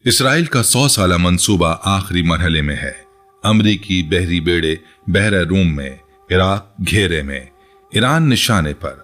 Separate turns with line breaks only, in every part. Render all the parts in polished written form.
Israel का 100 साला मंसूबा आखिरी मरहले में है। अमरीकी बहरी बेड़े बहरा रूम में, इराक घेरे में, ईरान निशाने पर।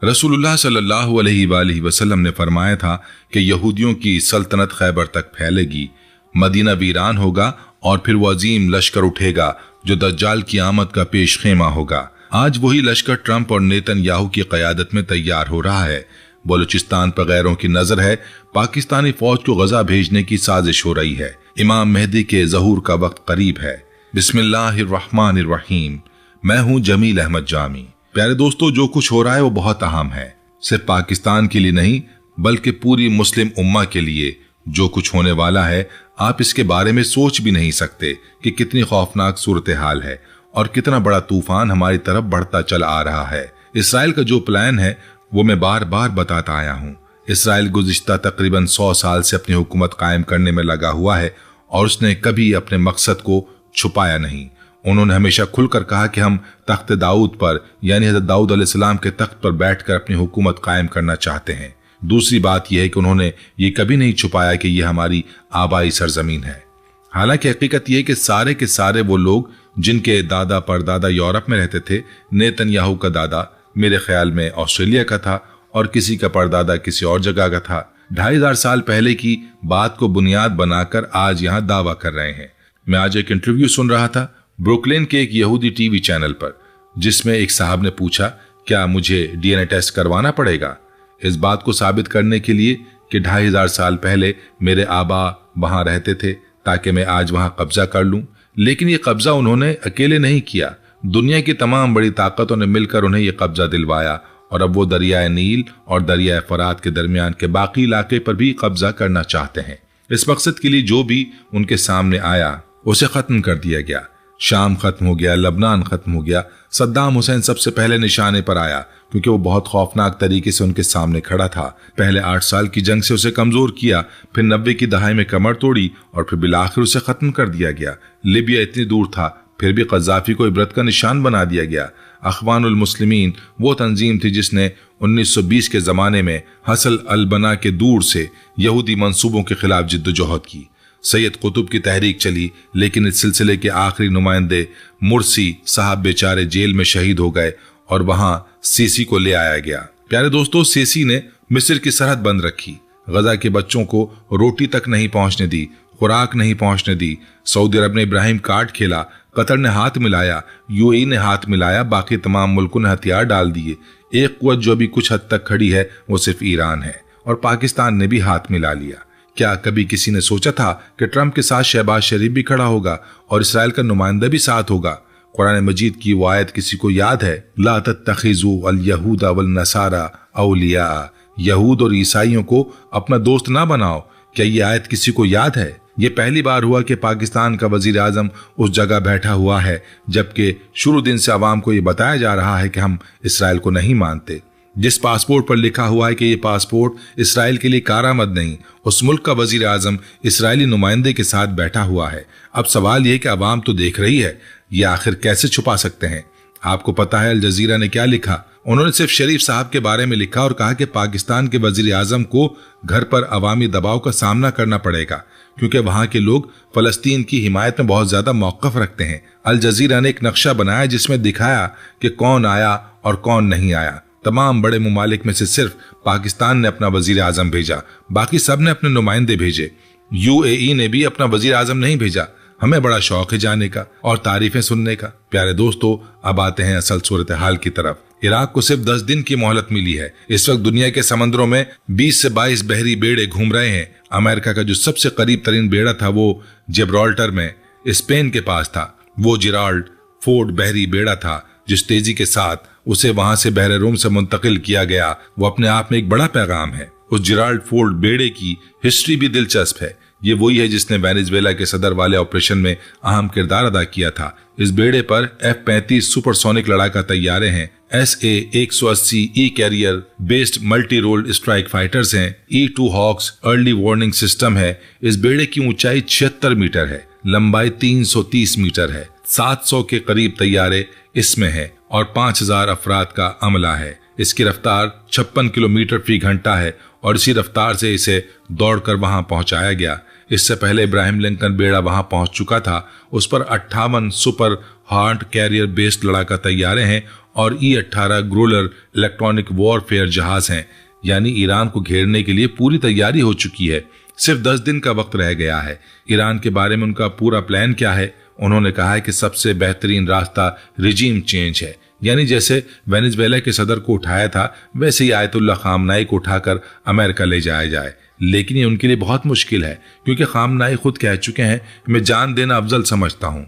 रसूलुल्लाह सल्लल्लाहु अलैहि वसल्लम ने फरमाया था कि यहूदियों की सल्तनत खैबर तक फैलेगी, मदीना वीरान होगा और फिर वो अजीम लश्कर उठेगा जो दज्जाल की आमद का पेश खेमा होगा। आज वही लश्कर ट्रंप और नेतन्याहू की क़यादत में तैयार हो रहा है। बलूचिस्तान पर गैरों की नजर है। पाकिस्तानी फौज को गजा भेजने की साजिश हो रही है। इमाम मेहदी के ज़हूर का वक्त करीब है। बिस्मिल्लाहिर्रहमानिर्रहीम। मैं हूँ जमील अहमद जामी। प्यारे दोस्तों, जो कुछ हो रहा है वो बहुत अहम है, सिर्फ पाकिस्तान के लिए नहीं बल्कि पूरी मुस्लिम उम्मा के लिए। जो कुछ होने वाला है आप इसके बारे में सोच भी नहीं सकते कि कितनी खौफनाक सूरत हाल है और कितना बड़ा तूफान हमारी तरफ बढ़ता चला आ रहा है। इसराइल का जो प्लान है वो मैं बार बार बताता आया हूँ। इसराइल गुज़िश्ता तकरीबन 100 साल से अपनी हुकूमत कायम करने में लगा हुआ है और उसने कभी अपने मकसद को छुपाया नहीं। उन्होंने हमेशा खुलकर कहा कि हम तख्त दाऊद पर यानी हज़रत दाऊद अलैहिस्सलाम के तख्त पर बैठकर अपनी हुकूमत कायम करना चाहते हैं। दूसरी बात यह है कि उन्होंने ये कभी नहीं छुपाया कि यह हमारी आबाई सरजमीन है। हालांकि हकीकत यह है कि सारे के सारे वो लोग जिनके दादा परदादा यूरोप में रहते थे, नेतन्याहू का दादा मेरे ख्याल में ऑस्ट्रेलिया का था और किसी का परदादा किसी और जगह का था, 2500 साल पहले की बात को बुनियाद बनाकर आज यहाँ दावा कर रहे हैं। मैं आज एक इंटरव्यू सुन रहा था ब्रुकलिन के एक यहूदी टीवी चैनल पर, जिसमें एक साहब ने पूछा, क्या मुझे डीएनए टेस्ट करवाना पड़ेगा इस बात को साबित करने के लिए कि 2500 साल पहले मेरे आबा वहां रहते थे ताकि मैं आज वहां कब्जा कर लूं। लेकिन ये कब्जा उन्होंने अकेले नहीं किया, दुनिया की तमाम बड़ी ताकतों ने मिलकर उन्हें यह कब्जा दिलवाया और अब वो दरियाए नील और दरियाए फरात के दरमियान के बाकी इलाके पर भी कब्जा करना चाहते हैं। इस मकसद के लिए जो भी उनके सामने आया उसे खत्म कर दिया गया। शाम खत्म हो गया, लबनान खत्म हो गया, सद्दाम हुसैन सबसे पहले निशाने पर आया क्योंकि वो बहुत खौफनाक तरीके से उनके सामने खड़ा था। पहले 8 साल की जंग से उसे कमजोर किया, फिर 90 की दहाई में कमर तोड़ी और फिर बिलाखिर उसे खत्म कर दिया गया। लिबिया इतनी दूर था फिर भी कज़्ज़ाफ़ी को इबरत का निशान बना दिया गया। अख़वानुल मुस्लिमीन वो तंजीम थी जिसने 1920 के ज़माने में हसल अल-बना के दूर से यहूदी मंसूबों के खिलाफ जिद्दोजहद की। सैयद कुतुब की तहरीक चली, लेकिन इस सिलसिले के आखिरी नुमाइंदे मुर्सी साहब बेचारे जेल में शहीद हो गए और वहां सीसी को ले आया गया। प्यारे दोस्तों, सीसी ने मिस्र की सरहद बंद रखी, गजा के बच्चों को रोटी तक नहीं पहुंचने दी, खुराक नहीं पहुंचने दी। सऊदी अरब ने इब्राहिम कार्ड खेला, कतर ने हाथ मिलाया, यूएई ने हाथ मिलाया, बाकी तमाम मुल्कों ने हथियार डाल दिए। एक कुव्वत जो अभी कुछ हद तक खड़ी है वो सिर्फ ईरान है और पाकिस्तान ने भी हाथ मिला लिया। क्या कभी किसी ने सोचा था कि ट्रंप के साथ शहबाज शरीफ भी खड़ा होगा और इसराइल का नुमाइंदा भी साथ होगा? कुरान मजीद की वो आयत किसी को याद है? ला तत्तखिज़ू अल यहूदा वल नसारा औलिया, यहूद और ईसाइयों को अपना दोस्त ना बनाओ। क्या ये आयत किसी को याद है? ये पहली बार हुआ कि पाकिस्तान का वजीर आजम उस जगह बैठा हुआ है जबकि शुरू दिन से अवाम को ये बताया जा रहा है कि हम इसराइल को नहीं मानते। जिस पासपोर्ट पर लिखा हुआ है कि ये पासपोर्ट इसराइल के लिए कारामद नहीं, उस मुल्क का वजीर आजम इसराइली नुमाइंदे के साथ बैठा हुआ है। अब सवाल ये कि अवाम तो देख रही है, ये आखिर कैसे छुपा सकते हैं? आपको पता है अल जजीरा ने क्या लिखा? उन्होंने सिर्फ शरीफ साहब के बारे में लिखा और कहा कि पाकिस्तान के वजीर आजम को घर पर अवामी दबाव का सामना करना पड़ेगा क्योंकि वहां के लोग फलस्तीन की हिमायत में बहुत ज्यादा मौक़िफ़ रखते हैं। अल जजीरा ने एक नक्शा बनाया जिसमें दिखाया कि कौन आया और कौन नहीं आया। तमाम बड़े मुमालिक में से सिर्फ पाकिस्तान ने अपना वजीर आजम भेजा, बाकी सब ने अपने नुमाइंदे भेजे। यूएई ने भी अपना वजीर आजम नहीं भेजा। हमें बड़ा शौक है जाने का और तारीफें सुनने का। प्यारे दोस्तों, अब आते हैं असल सूरत हाल की तरफ। इराक को सिर्फ 10 दिन की मोहलत मिली है। इस वक्त दुनिया के समंदरों में 20 से 22 बहरी बेड़े घूम रहे हैं। अमेरिका का जो सबसे करीब तरीन बेड़ा था वो जिब्राल्टर में स्पेन के पास था। वो जिराल्ड फोर्ड बहरी बेड़ा था जिस तेजी के साथ उसे वहां से बहरे रूम से मुंतकिल किया गया वो अपने आप में एक बड़ा पैगाम है। उस जिराल्ड फोर्ड बेड़े की हिस्ट्री भी दिलचस्प है। ये वही है जिसने वेनेजुएला के सदर वाले ऑपरेशन में अहम किरदार अदा किया था। इस बेड़े पर F-35 सुपरसोनिक लड़ाका तैयारे हैं, SA-180 E carrier based multi role strike fighters हैं, E-2 hawks early warning system है। इस बेड़े की ऊंचाई 76 मीटर है, लंबाई 330 मीटर है, 700 के करीब तैयारे इसमें है और 5000 अफराद का अमला है। इसकी रफ्तार 56 किलोमीटर फी घंटा है और इसी रफ्तार से इसे दौड़कर वहां पहुंचाया गया। इससे पहले इब्राहिम लिंकन बेड़ा वहां पहुंच चुका था। उस पर 58 सुपर हार्ट कैरियर बेस्ड लड़ाका तैयारे हैं और E-18 ग्रोलर इलेक्ट्रॉनिक वॉरफेयर जहाज हैं। यानी ईरान को घेरने के लिए पूरी तैयारी हो चुकी है। सिर्फ 10 दिन का वक्त रह गया है। ईरान के बारे में उनका पूरा प्लान क्या है? उन्होंने कहा है कि सबसे बेहतरीन रास्ता रिजीम चेंज है, यानी जैसे वेनेजुएला के सदर को उठाया था वैसे ही आयतुल्लाह खामनाई को उठाकर अमेरिका ले जाया जाए। लेकिन ये उनके लिए बहुत मुश्किल है, क्योंकि खामनाई खुद कह चुके हैं मैं जान देना अफजल समझता हूं।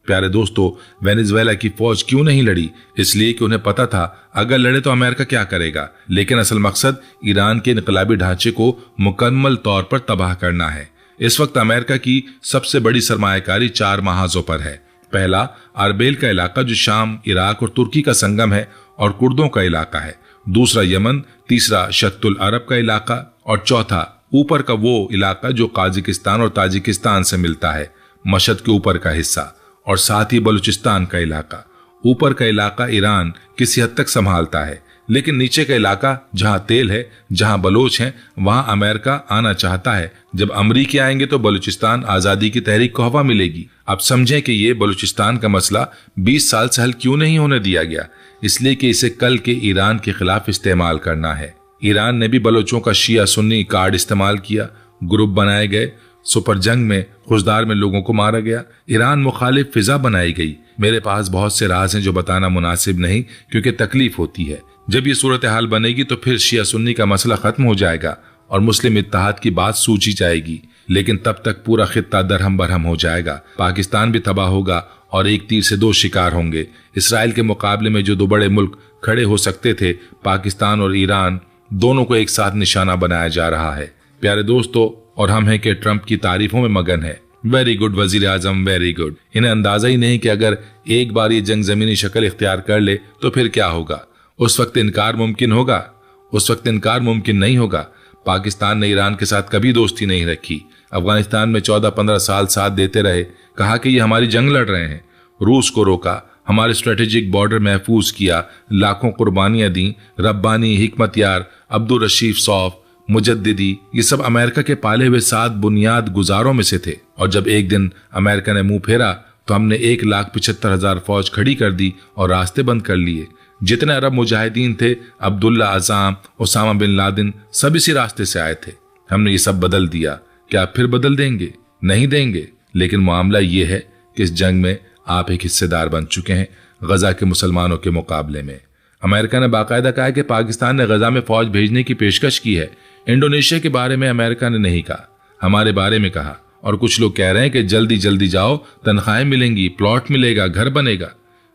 प्यारे दोस्तों, वेनेजुएला की फौज क्यों नहीं लड़ी? इसलिए कि उन्हें पता था अगर लड़े तो अमेरिका क्या करेगा। लेकिन असल मकसद ईरान के इनकलाबी ढांचे को मुकम्मल तौर पर तबाह करना है। इस वक्त अमेरिका की सबसे बड़ी सरमायाकारी 4 महाजों पर है। पहला अरबेल का इलाका जो शाम, इराक और तुर्की का संगम है और कुर्दों का इलाका है। दूसरा यमन, तीसरा शत्तुल अरब का इलाका और चौथा ऊपर का वो इलाका जो काजिकिस्तान और ताजिकिस्तान से मिलता है, मशहद के ऊपर का हिस्सा, और साथ ही बलूचिस्तान का इलाका। ऊपर का इलाका ईरान किसी हद तक संभालता है, लेकिन नीचे का इलाका जहां तेल है, जहां बलोच हैं, वहां अमेरिका आना चाहता है। जब अमरीकी आएंगे तो बलूचिस्तान आजादी की तहरीक को हवा मिलेगी। अब समझें कि ये बलूचिस्तान का मसला 20 साल से हल क्यों नहीं होने दिया गया? इसलिए कि इसे कल के ईरान के खिलाफ इस्तेमाल करना है। ईरान ने भी बलोचों का शिया सुन्नी कार्ड इस्तेमाल किया, ग्रुप बनाए गए, सुपर जंग में खुशदार में लोगों को मारा गया, ईरान मुखालिफ फिजा बनाई गई। मेरे पास बहुत से राज हैं जो बताना मुनासिब नहीं, क्योंकि तकलीफ होती है। जब ये सूरत हाल बनेगी तो फिर शिया सुन्नी का मसला खत्म हो जाएगा और मुस्लिम इत्तेहाद की बात सूझी जाएगी। लेकिन तब तक पूरा खित्ता दरहम बरहम हो जाएगा, पाकिस्तान भी तबाह होगा और एक तीर से 2 शिकार होंगे। इसराइल के मुकाबले में जो 2 बड़े मुल्क खड़े हो सकते थे, पाकिस्तान और ईरान, दोनों को एक साथ निशाना बनाया जा रहा है। प्यारे दोस्तों, और हम हैं कि ट्रंप की तारीफों में मगन है। वेरी गुड वजीर आजम, वेरी गुड। इन्हें अंदाजा ही नहीं कि अगर एक बार ये जंग जमीनी शक्ल इख्तियार कर ले तो फिर क्या होगा। उस वक्त इनकार मुमकिन होगा, उस वक्त इनकार मुमकिन नहीं होगा। पाकिस्तान ने ईरान के साथ कभी दोस्ती नहीं रखी। अफगानिस्तान में 14-15 साल साथ देते रहे, कहा कि ये हमारी जंग लड़ रहे हैं। रूस को रोका, हमारे स्ट्रेटेजिक बॉर्डर महफूज किया, लाखों कुर्बानियां दी। रब्बानी, हिकमतयार, अब्दुल रशीफ सौफ, मुजद्दिदी, ये सब अमेरिका के पाले हुए 7 बुनियाद गुजारों में से थे। और जब एक दिन अमेरिका ने मुंह फेरा तो हमने 1,75,000 फौज खड़ी कर दी और रास्ते बंद कर लिए। जितने अरब मुजाहिदीन थे, अब्दुल्ला अज़ाम, ओसामा बिन लादेन, सब इसी रास्ते से आए थे। हमने ये सब बदल दिया। क्या फिर बदल देंगे? नहीं देंगे। लेकिन मामला ये है कि इस जंग में आप एक हिस्सेदार बन चुके हैं गजा के मुसलमानों के मुकाबले में। अमेरिका ने बाकायदा कहा कि पाकिस्तान ने गजा में फौज भेजने की पेशकश की है। इंडोनेशिया के बारे में अमेरिका ने नहीं कहा, हमारे बारे में कहा। और कुछ लोग कह रहे हैं कि जल्दी जल्दी जाओ, तनख्वाहें मिलेंगी, प्लॉट मिलेगा, घर बनेगा।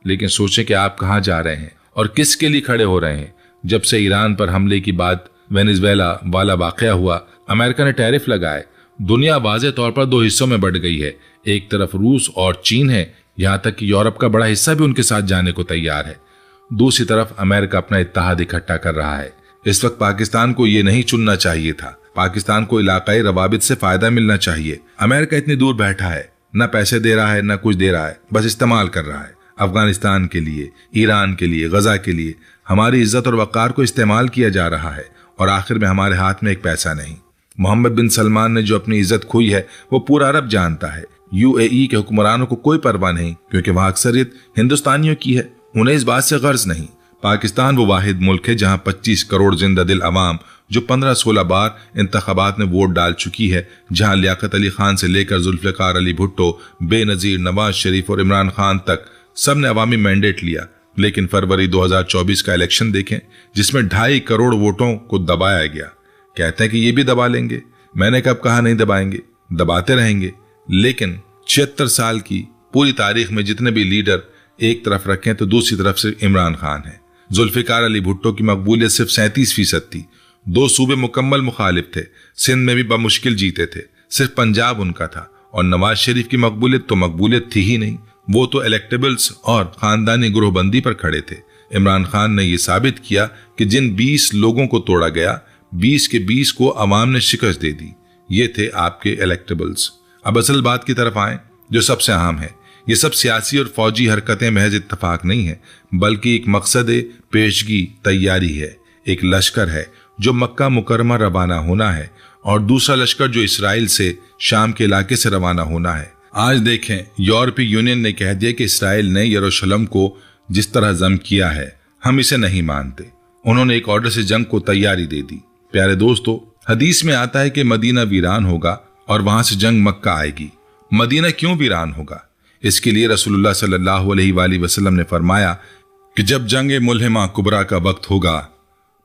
लेकिन सोचें कि आप कहाँ जा रहे हैं और किसके लिए खड़े हो रहे हैं। जब से ईरान पर हमले की बात, वेनेजुएला वाला वाकया हुआ, अमेरिका ने टैरिफ लगाए। दुनिया वाज़े तौर पर 2 हिस्सों में बढ़ गई है। एक तरफ रूस और चीन है, यहां तक कि यूरोप का बड़ा हिस्सा भी उनके साथ जाने को तैयार है। दूसरी तरफ अमेरिका अपना इत्तेहाद इकट्ठा कर रहा है। इस वक्त पाकिस्तान को ये नहीं चुनना चाहिए था। पाकिस्तान को इलाकाई रवाबित से फायदा मिलना चाहिए। अमेरिका इतनी दूर बैठा है, न पैसे दे रहा है, न कुछ दे रहा है, बस इस्तेमाल कर रहा है। अफगानिस्तान के लिए, ईरान के लिए, गजा के लिए हमारी इज्जत और वक़ार को इस्तेमाल किया जा रहा है और आखिर में हमारे हाथ में एक पैसा नहीं। मोहम्मद बिन सलमान ने जो अपनी इज्जत खोई है वो पूरा अरब जानता है। UAE के हुक्मरानों को कोई परवाह नहीं, क्योंकि वहां अक्सरियत हिंदुस्तानियों की है। उन्हें इस बात से गर्ज नहीं। पाकिस्तान वो वाहिद मुल्क है जहां 25 करोड़ जिंदा दिल अवाम जो 15-16 बार इंतखाबात में वोट डाल चुकी है, जहां लियाकत अली खान से लेकर जुल्फिकार अली भुट्टो, बेनजीर नवाज शरीफ और इमरान खान तक सब ने अवामी मैंडेट लिया। लेकिन फरवरी 2024 का इलेक्शन देखें, जिसमें 2.5 करोड़ वोटों को दबाया गया। कहते हैं कि ये भी दबा लेंगे। मैंने कब कहा नहीं दबाएंगे, दबाते रहेंगे। लेकिन 76 साल की पूरी तारीख में जितने भी लीडर एक तरफ रखें तो दूसरी तरफ से इमरान खान है। जुल्फिकार अली भुट्टो की मकबूलियत सिर्फ 37% थी। 2 सूबे मुकम्मल मुखालिफ थे, सिंध में भी बमुश्किल जीते थे, सिर्फ पंजाब उनका था। और नवाज शरीफ की मकबूलियत तो मकबूलियत थी ही नहीं, वो तो इलेक्टेबल्स और खानदानी ग्रोहबंदी पर खड़े थे। इमरान खान ने यह साबित किया कि जिन 20 लोगों को तोड़ा गया, 20 के 20 को अवाम ने शिकस्त दे दी। ये थे आपके इलेक्टेबल्स। अब असल बात की तरफ आए, जो सबसे अहम है। ये सब सियासी और फौजी हरकतें महज इत्तफाक नहीं है, बल्कि एक मकसद पेशगी तैयारी है। एक लश्कर है, जो मक्का मुकरमा रवाना होना है और दूसरा लश्कर जो इसराइल से शाम के इलाके से रवाना होना है। आज देखें, यूरोपीय यूनियन ने कह दिया कि इसराइल ने यरूशलेम को जिस तरह जम किया है हम इसे नहीं मानते। उन्होंने एक ऑर्डर से जंग को तैयारी दे दी। प्यारे दोस्तों, हदीस में आता है कि मदीना वीरान होगा और वहां से जंग मक्का आएगी। मदीना क्यों वीरान होगा? इसके लिए रसूलुल्लाह सल्लल्लाहु अलैहि वसल्लम ने फरमाया कि जब जंग मुल्हिमा कुबरा का वक्त होगा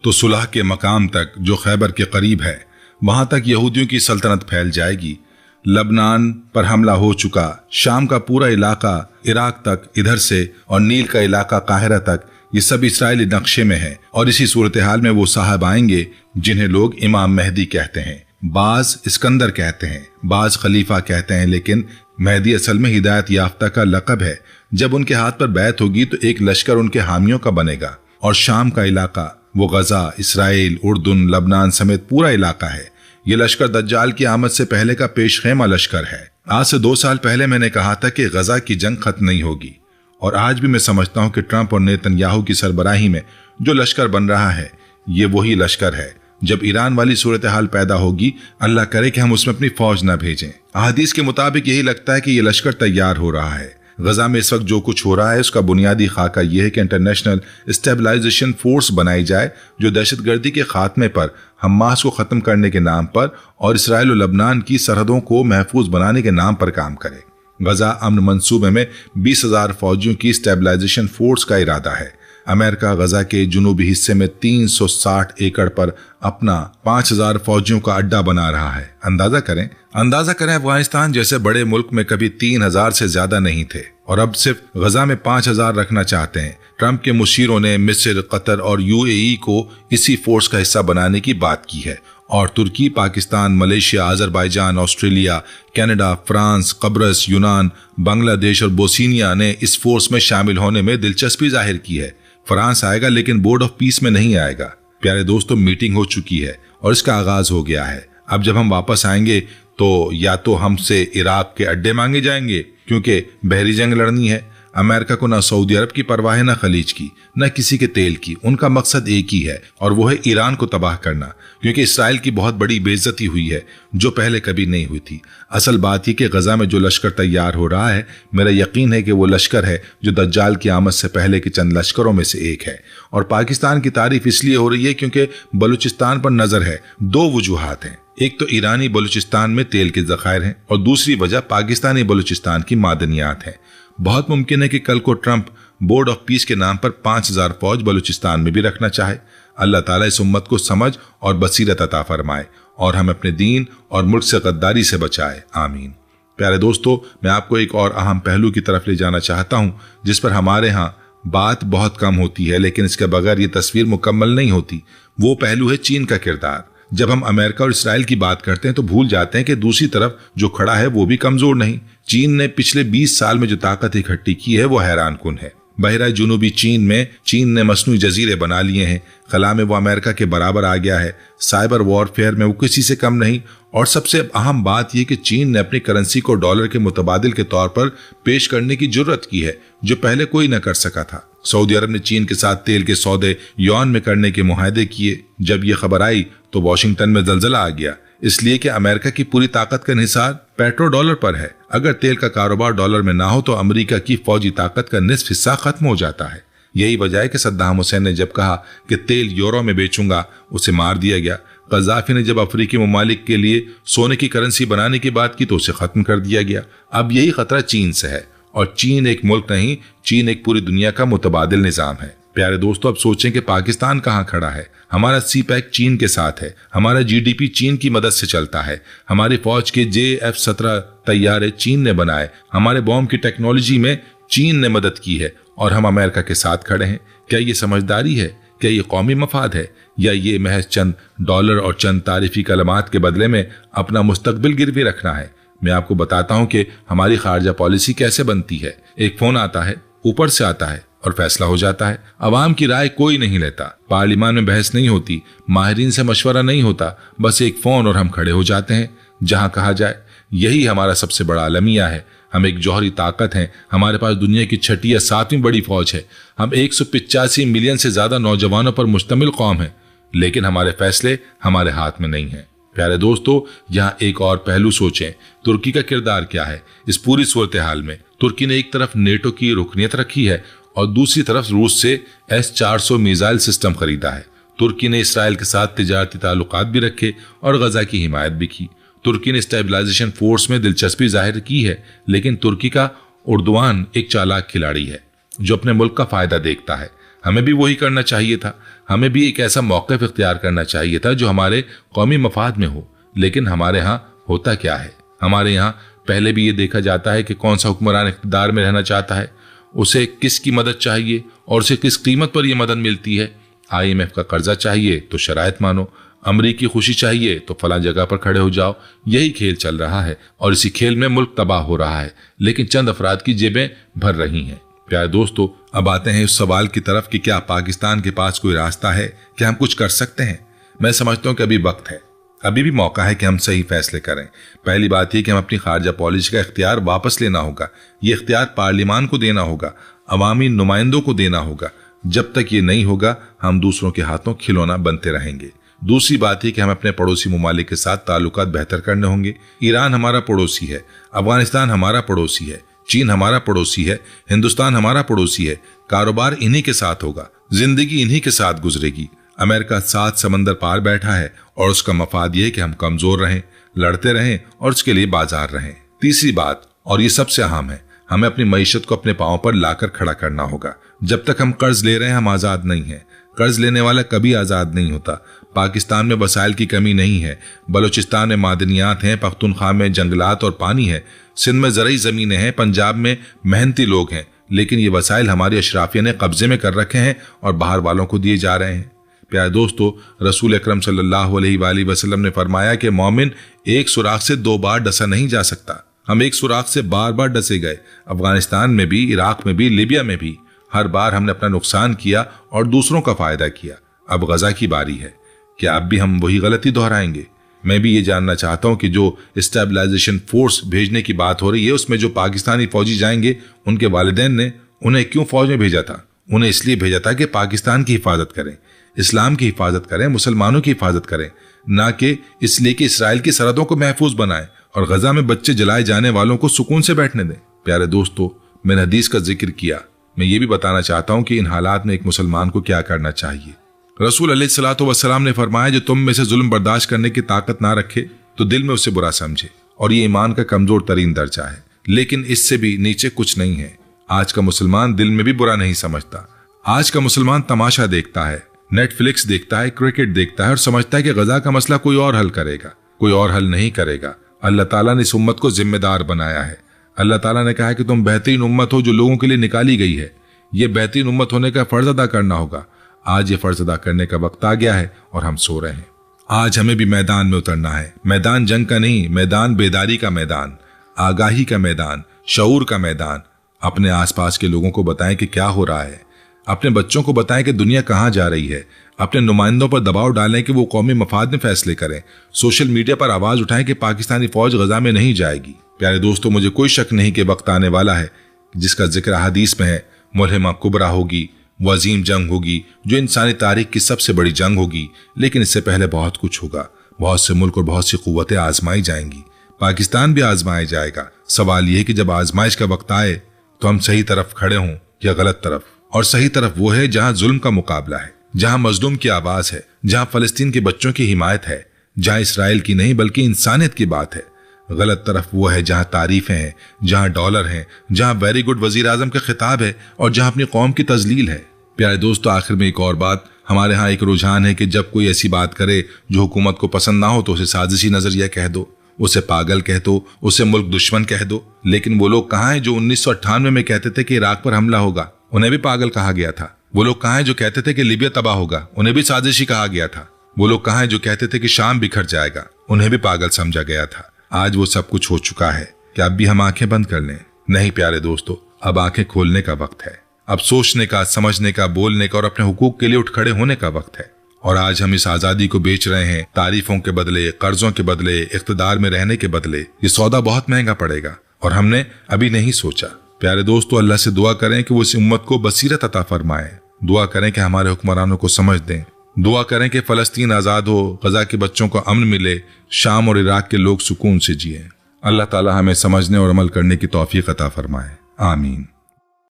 तो सुलह के मकाम तक जो खैबर के करीब है वहां तक यहूदियों की सल्तनत फैल जाएगी। लबनान पर हमला हो चुका, शाम का पूरा इलाका इराक तक इधर से और नील का इलाका काहिरा तक, ये सब इसराइली नक्शे में है। और इसी सूरत हाल में वो साहब आएंगे जिन्हें लोग इमाम मेहदी कहते हैं, बाज इस्कंदर कहते हैं, बाज खलीफा कहते हैं, लेकिन मेहदी असल में हिदायत याफ्ता का लक़ब है। जब उनके हाथ पर बैत होगी तो एक लश्कर उनके हामियों का बनेगा और शाम का इलाका, वो गजा, इसराइल, उर्दुन, लबनान समेत पूरा इलाका है। ये लश्कर दज्जाल की आमद से पहले का पेशखेमा लश्कर है। आज से 2 साल पहले मैंने कहा था कि गजा की जंग खत्म नहीं होगी, और आज भी मैं समझता हूं कि ट्रंप और नेतन्याहू की सरबराही में जो लश्कर बन रहा है ये वही लश्कर है। जब ईरान वाली सूरत हाल पैदा होगी, अल्लाह करे कि हम उसमें अपनी फौज न भेजें। अहादीस के मुताबिक यही लगता है कि ये लश्कर तैयार हो रहा है। गजा में इस वक्त जो कुछ हो रहा है उसका बुनियादी खाका यह है कि इंटरनेशनल स्टेबलाइजेशन फोर्स बनाई जाए जो दहशतगर्दी के खात्मे पर, हमास को खत्म करने के नाम पर और इसराइल और लबनान की सरहदों को महफूज बनाने के नाम पर काम करे। गजा अमन मंसूबे में 20,000 फौजियों की स्टेबलाइजेशन फोर्स का इरादा है। अमेरिका गजा के जुनूबी हिस्से में 360 एकड़ पर अपना 5,000 फौजियों का अड्डा बना रहा है। अंदाजा करें अफगानिस्तान जैसे बड़े मुल्क में कभी 3,000 से ज्यादा नहीं थे और अब सिर्फ गजा में 5,000 रखना चाहते हैं। ट्रंप के मुशीरों ने मिस्र, कतर और यूएई को इसी फोर्स का हिस्सा बनाने की बात की है और तुर्की, Pakistan, Malaysia, Azerbaijan, Australia, Canada, France, कब्रस, यूनान, बांग्लादेश और बोस्निया ने इस फोर्स में शामिल होने में दिलचस्पी जाहिर की है। फ्रांस आएगा लेकिन बोर्ड ऑफ पीस में नहीं आएगा। प्यारे दोस्तों, मीटिंग हो चुकी है और इसका आगाज हो गया है। अब जब हम वापस आएंगे तो या तो हमसे इराक के अड्डे मांगे जाएंगे क्योंकि बहरी जंग लड़नी है। अमेरिका को ना सऊदी अरब की परवाह है, ना खलीज की, ना किसी के तेल की। उनका मकसद एक ही है और वो है ईरान को तबाह करना, क्योंकि इसराइल की बहुत बड़ी बेइज्जती हुई है जो पहले कभी नहीं हुई थी। असल बात ही कि गजा में जो लश्कर तैयार हो रहा है, मेरा यकीन है कि वो लश्कर है जो दज्जाल की आमद से पहले के चंद लश्करों में से एक है। और पाकिस्तान की तारीफ इसलिए हो रही है क्योंकि बलूचिस्तान पर नजर है। 2 वजूहात हैं, एक तो ईरानी बलूचिस्तान में तेल के जखायर हैं और दूसरी वजह पाकिस्तानी बलूचिस्तान की मादनियात है। बहुत मुमकिन है कि कल को ट्रंप बोर्ड ऑफ पीस के नाम पर 5,000 फौज बलूचिस्तान में भी रखना चाहे। अल्लाह ताला इस उम्मत को समझ और बसीरत अता फरमाए और हम अपने दीन और मुल्क से गद्दारी से बचाए, आमीन। प्यारे दोस्तों, मैं आपको एक और अहम पहलू की तरफ ले जाना चाहता हूं जिस पर हमारे यहाँ बात बहुत कम होती है, लेकिन इसके बगैर ये तस्वीर मुकम्मल नहीं होती। वो पहलू है चीन का किरदार। जब हम अमेरिका और इसराइल की बात करते हैं तो भूल जाते हैं कि दूसरी तरफ जो खड़ा है वो भी कमजोर नहीं। चीन ने पिछले 20 साल में जो ताकत इकट्ठी की है वो हैरान कुन है। बहरा जुनूबी चीन में चीन ने मसनूई जजीरे बना लिए हैं। खला में वो अमेरिका के बराबर आ गया है। साइबर वॉरफेयर में वो किसी से कम नहीं। और सबसे अहम बात यह कि चीन ने अपनी करेंसी को डॉलर के मुतबादिल के तौर पर पेश करने की जुर्रत की है जो पहले कोई न कर सका था। सऊदी अरब ने चीन के साथ तेल के सौदे युआन में करने के मुआहदे किए। जब यह खबर आई तो वॉशिंगटन में जलजला आ गया, इसलिए कि अमेरिका की पूरी ताकत का निसार पेट्रो डॉलर पर है। अगर तेल का कारोबार डॉलर में ना हो तो अमेरिका की फौजी ताकत का निस्फ हिस्सा खत्म हो जाता है। यही वजह है कि सद्दाम हुसैन ने जब कहा कि तेल यूरो में बेचूंगा, उसे मार दिया गया। गद्दाफी ने जब अफ्रीकी ममालिक के लिए सोने की करेंसी बनाने की बात की तो उसे खत्म कर दिया गया। अब यही खतरा चीन से है, और चीन एक मुल्क नहीं, चीन एक पूरी दुनिया का मुतबादिल निजाम है। प्यारे दोस्तों, अब सोचें कि पाकिस्तान कहाँ खड़ा है। हमारा सी-पैक चीन के साथ है, हमारा जीडीपी चीन की मदद से चलता है, हमारी फौज के JF-17 तैयारे चीन ने बनाए, हमारे बॉम्ब की टेक्नोलॉजी में चीन ने मदद की है और हम अमेरिका के साथ खड़े हैं। क्या ये समझदारी है? क्या ये कौमी मफाद है? या ये महज चंद डॉलर और चंद तारीफी कलमात के बदले में अपना मुस्तकबिल गिरवी रखना है? मैं आपको बताता हूं कि हमारी खारजा पॉलिसी कैसे बनती है। एक फोन आता है, ऊपर से आता है और फैसला हो जाता है। अवाम की राय कोई नहीं लेता, पार्लियामान में बहस नहीं होती, माहिरीन से मशवरा नहीं होता, बस एक फोन और हम खड़े हो जाते हैं जहां कहा जाए। यही हमारा सबसे बड़ा अलमिया है। हम एक जौहरी ताकत हैं। हमारे पास दुनिया की 6ठी या 7वीं बड़ी फौज है। हम 185 मिलियन से ज्यादा नौजवानों पर मुश्तमिल कौम है। लेकिन हमारे फैसले हमारे हाथ में नहीं है। प्यारे दोस्तों, यहाँ एक और पहलू सोचें, तुर्की का किरदार क्या है इस पूरी सूरत हाल में। तुर्की ने एक तरफ नेटो की रुकनीत रखी है और दूसरी तरफ रूस से S-400 मिसाइल सिस्टम खरीदा है। तुर्की ने इसराइल के साथ तिजारती ताल्लुकात भी रखे और गजा की हिमायत भी की। तुर्की ने स्टेबलाइजेशन फोर्स में दिलचस्पी जाहिर की है, लेकिन तुर्की का उर्दवान एक चालाक खिलाड़ी है जो अपने मुल्क का फायदा देखता है। हमें भी वही करना चाहिए था। हमें भी एक ऐसा मौक़िफ़ इख्तियार करना चाहिए था जो हमारे कौमी मफाद में हो। लेकिन हमारे यहाँ होता क्या है, हमारे यहाँ पहले भी ये देखा जाता है कि कौन सा हुक्मरान इख्तिदार में रहना चाहता है, उसे किसकी मदद चाहिए और उसे किस कीमत पर यह मदद मिलती है। IMF का कर्जा चाहिए तो शराइत मानो, अमरीकी खुशी चाहिए तो फला जगह पर खड़े हो जाओ। यही खेल चल रहा है और इसी खेल में मुल्क तबाह हो रहा है, लेकिन चंद अफराद की जेबें भर रही हैं। प्यारे दोस्तों, अब आते हैं उस सवाल की तरफ कि क्या पाकिस्तान के पास कोई रास्ता है, क्या हम कुछ कर सकते हैं। मैं समझता हूं कि अभी वक्त है, अभी भी मौका है कि हम सही फैसले करें। पहली बात यह कि हम अपनी खारजा पॉलिसी का इख्तियार वापस लेना होगा। ये इख्तियार पार्लियामान को देना होगा, अवामी नुमाइंदों को देना होगा। जब तक ये नहीं होगा हम दूसरों के हाथों खिलौना बनते रहेंगे। दूसरी बात है कि हम अपने पड़ोसी ममालिक के साथ ताल्लुकात बेहतर करने होंगे। ईरान हमारा पड़ोसी है, अफगानिस्तान हमारा पड़ोसी है, चीन हमारा पड़ोसी है, हिंदुस्तान हमारा पड़ोसी है। कारोबार इन्हीं के साथ होगा, जिंदगी इन्हीं के साथ गुजरेगी। अमेरिका 7 समंदर पार बैठा है और उसका मफाद यह है कि हम कमजोर रहें, लड़ते रहें और उसके लिए बाजार रहें। तीसरी बात, और ये सबसे अहम है, हमें अपनी मईशत को अपने पांव पर लाकर खड़ा करना होगा। जब तक हम कर्ज ले रहे हैं हम आजाद नहीं हैं। कर्ज लेने वाला कभी आजाद नहीं होता। पाकिस्तान में वसाइल की कमी नहीं है, बलूचिस्तान में मादनियात हैं, पख्तूनख्वा में जंगलात और पानी है, सिंध में ज़रई ज़मीनें हैं, पंजाब में मेहनती लोग हैं, लेकिन ये वसाइल हमारी अशराफिया ने कब्जे में कर रखे हैं और बाहर वालों को दिए जा रहे हैं। प्यारे दोस्तों, रसूल अकरम सल्लल्लाहु अलैहि वसल्लम ने फरमाया कि मोमिन एक सुराख से 2 बार डसा नहीं जा सकता। हम एक सुराख से बार बार डसे गए, अफगानिस्तान में भी, इराक में भी, लीबिया में भी। हर बार हमने अपना नुकसान किया और दूसरों का फायदा किया। अब गजा की बारी है, क्या अब भी हम वही गलती दोहराएंगे? मैं भी ये जानना चाहता हूं कि जो स्टेबलाइजेशन फोर्स भेजने की बात हो रही है उसमें जो पाकिस्तानी फौजी जाएंगे, उनके वालिदैन ने उन्हें क्यों फौज में भेजा था? उन्हें इसलिए भेजा था कि पाकिस्तान की हिफाजत करें, इस्लाम की हिफाजत करें, मुसलमानों की हिफाजत करें, ना कि इसलिए कि इसराइल की सरहदों को महफूज बनाएं और गजा में बच्चे जलाए जाने वालों को सुकून से बैठने दें। प्यारे दोस्तों, मैंने हदीस का जिक्र किया, मैं ये भी बताना चाहता हूं कि इन हालात में एक मुसलमान को क्या करना चाहिए। रसूल अलैहिस्सलातु वस्सलाम ने फरमाया, जो तुम में से जुल्म बर्दाश्त करने की ताकत ना रखे तो दिल में उससे बुरा समझे, और ये ईमान का कमजोर तरीन दर्जा है, लेकिन इससे भी नीचे कुछ नहीं है। आज का मुसलमान दिल में भी बुरा नहीं समझता। आज का मुसलमान तमाशा देखता है, नेटफ्लिक्स देखता है, क्रिकेट देखता है और समझता है कि गजा का मसला कोई और हल करेगा। कोई और हल नहीं करेगा। अल्लाह ताला ने इस उम्मत को जिम्मेदार बनाया है। अल्लाह ताला ने कहा है कि तुम बेहतरीन उम्मत हो जो लोगों के लिए निकाली गई है। ये बेहतरीन उम्मत होने का फर्ज अदा करना होगा। आज ये फर्ज अदा करने का वक्त आ गया है और हम सो रहे हैं। आज हमें भी मैदान में उतरना है। मैदान जंग का नहीं, मैदान बेदारी का मैदान, आगाही का मैदान, शऊर का मैदान। अपने आसपास के लोगों को बताएं कि क्या हो रहा है। अपने बच्चों को बताएं कि दुनिया कहाँ जा रही है। अपने नुमाइंदों पर दबाव डालें कि वो कौमी मफाद में फैसले करें। सोशल मीडिया पर आवाज उठाएं कि पाकिस्तानी फौज गजा में नहीं जाएगी। प्यारे दोस्तों, मुझे कोई शक नहीं कि वक्त आने वाला है जिसका जिक्र हदीस में है। मुलहिमा कुबरा होगी, वजीम जंग होगी, जो इंसानी तारीख की सबसे बड़ी जंग होगी। लेकिन इससे पहले बहुत कुछ होगा। बहुत से मुल्क और बहुत सी कुव्वतें आजमाई जाएंगी। पाकिस्तान भी आजमाया जाएगा। सवाल यह है कि जब आजमाइश का वक्त आए तो हम सही तरफ खड़े हों या गलत तरफ। और सही तरफ वो है जहां जुल्म का मुकाबला है, जहां मजलूम की आवाज है, जहां फलस्तीन के बच्चों की हिमायत है, जहां इसराइल की नहीं बल्कि इंसानियत की बात है। गलत तरफ वो है जहां तारीफें हैं, जहां डॉलर हैं, जहां वेरी गुड वजीर आजम का खिताब है और जहां अपनी कौम की तजलील है। प्यारे दोस्तों, आखिर में एक और बात, हमारे यहाँ एक रुझान है कि जब कोई ऐसी बात करे जो हुकूमत को पसंद ना हो तो उसे साजिशी नजरिया कह दो, उसे पागल कह दो, उसे मुल्क दुश्मन कह दो। लेकिन वो लोग कहाँ हैं जो 1998 में कहते थे कि इराक पर हमला होगा? उन्हें भी पागल कहा गया था। वो लोग कहाँ हैं जो कहते थे कि लीबिया तबाह होगा? उन्हें भी साजिशी कहा गया था। वो लोग कहाँ हैं जो कहते थे कि शाम बिखर जाएगा? उन्हें भी पागल समझा गया था। आज वो सब कुछ हो चुका है। क्या अब भी हम आंखें बंद कर लें? नहीं प्यारे दोस्तों, अब आंखें खोलने का वक्त है। अब सोचने का, समझने का, बोलने का और अपने हुकूक के लिए उठ खड़े होने का वक्त है। और आज हम इस आजादी को बेच रहे हैं तारीफों के बदले, कर्जों के बदले, इख्तिदार में रहने के बदले। ये सौदा बहुत महंगा पड़ेगा और हमने अभी नहीं सोचा। प्यारे दोस्तों, अल्लाह से दुआ करें कि वो इस उम्मत को बसीरत अता फरमाए। दुआ करें कि हमारे हुक्मरानों को समझ दें, दुआ करें कि फ़लस्तीन आज़ाद हो, गजा के बच्चों को अमन मिले, शाम और इराक के लोग सुकून से जिए। अल्लाह ताला हमें समझने और अमल करने की तौफीक अता फरमाए। आमीन।